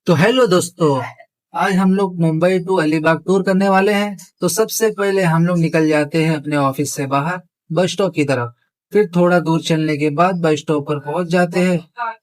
तो हेलो दोस्तों। आज हम लोग मुंबई टू अलीबाग टूर करने वाले हैं। तो सबसे पहले हम लोग निकल जाते हैं अपने ऑफिस से बाहर बस स्टॉप की तरफ। फिर थोड़ा दूर चलने के बाद बस स्टॉप पर पहुंच जाते हैं।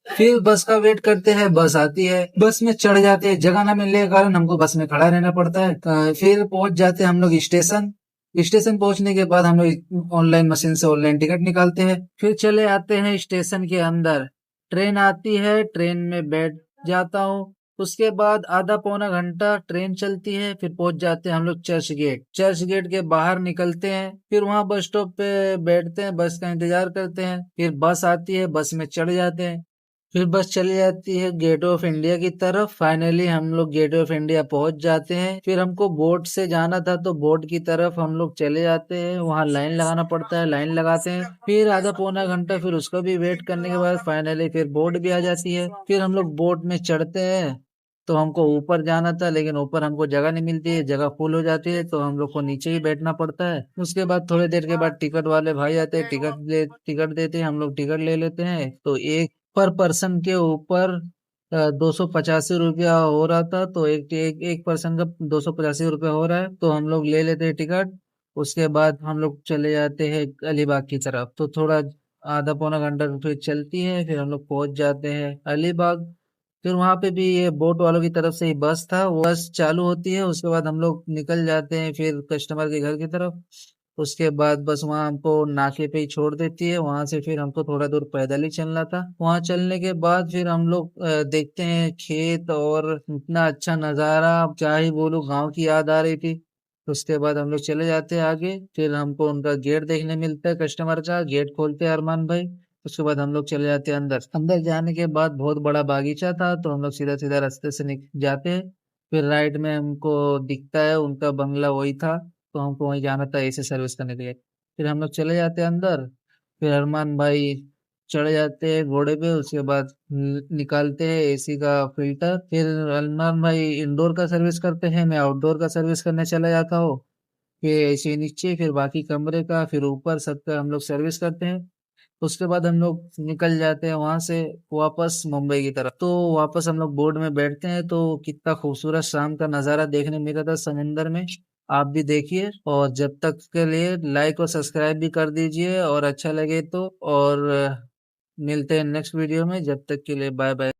फिर बस का वेट करते हैं, बस आती है, बस में चढ़ जाते हैं। जगह न मिलने के कारण हमको बस में खड़ा रहना पड़ता है। फिर पहुंच जाते हैं हम लोग स्टेशन। स्टेशन पहुंचने के बाद हम लोग ऑनलाइन मशीन से ऑनलाइन टिकट निकालते हैं। फिर चले आते हैं स्टेशन के अंदर। ट्रेन आती है, ट्रेन में बैठ जाता हूँ। उसके बाद आधा पौना घंटा ट्रेन चलती है। फिर पहुंच जाते हैं हम लोग चर्च गेट। चर्च गेट के बाहर निकलते हैं। फिर वहां बस स्टॉप पे बैठते हैं, बस का इंतजार करते हैं। फिर बस आती है, बस में चढ़ जाते हैं। फिर बस चली जाती है गेट ऑफ इंडिया की तरफ। फाइनली हम लोग गेट ऑफ इंडिया पहुंच जाते हैं। फिर हमको बोट से जाना था तो बोट की तरफ हम लोग चले जाते हैं। वहां लाइन लगाना पड़ता है, लाइन लगाते हैं। फिर आधा पौना घंटा फिर उसका भी वेट करने के बाद फाइनली फिर बोट भी आ जाती है। फिर हम लोग बोट में चढ़ते हैं। तो हमको ऊपर जाना था लेकिन ऊपर हमको जगह नहीं मिलती है, जगह फुल हो जाती है, तो हम लोग को नीचे ही बैठना पड़ता है। उसके बाद थोड़ी देर के बाद टिकट वाले भाई आते हैं, टिकट देते हैं। हम लोग टिकट ले लेते हैं। तो एक पर पर्सन के ऊपर 285 रुपया हो रहा था। तो एक पर्सन का 285 रुपया हो रहा है, तो हम लोग ले लेते हैं टिकट। उसके बाद हम लोग चले जाते हैं अलीबाग की तरफ। तो थोड़ा आधा पौना घंटा फिर चलती है, फिर हम लोग पहुंच जाते हैं अलीबाग। फिर वहां पे भी ये बोट वालों की तरफ से ही बस था, वो बस चालू होती है। उसके बाद हम लोग निकल जाते हैं फिर कस्टमर के घर की तरफ। उसके बाद बस वहां हमको नाके पे ही छोड़ देती है। वहां से फिर हमको थोड़ा दूर पैदल ही चलना था। वहां चलने के बाद फिर हम लोग देखते हैं खेत, और इतना अच्छा नजारा, क्या ही बोलूं, गाँव की याद आ रही थी। उसके बाद हम लोग चले जाते हैं आगे। फिर हमको उनका गेट देखने मिलता है, कस्टमर का गेट खोलते हैं अरमान भाई। उसके बाद हम लोग चले जाते हैं अंदर। अंदर जाने के बाद बहुत बड़ा बागीचा था, तो हम लोग सीधा सीधा रास्ते से जाते हैं। फिर राइट में हमको दिखता है उनका बंगला, वही था। तो हमको वहीं जाना था एसी सर्विस करने के लिए। फिर हम लोग चले जाते हैं अंदर। फिर अरमान भाई चढ़ जाते हैं घोड़े पे। उसके बाद निकालते हैं एसी का फिल्टर। फिर अरमान भाई इंडोर का सर्विस करते हैं, मैं आउटडोर का सर्विस करने चला जाता हूँ। फिर एसी नीचे, फिर बाकी कमरे का, फिर ऊपर सबका हम लोग सर्विस करते हैं। उसके बाद हम लोग निकल जाते हैं वहां से वापस मुंबई की तरफ। तो वापस हम लोग बोर्ड में बैठते हैं, तो कितना खूबसूरत शाम का नजारा देखने मिला था समुंदर में। आप भी देखिए, और जब तक के लिए लाइक और सब्सक्राइब भी कर दीजिए, और अच्छा लगे तो। और मिलते हैं नेक्स्ट वीडियो में, जब तक के लिए बाय बाय।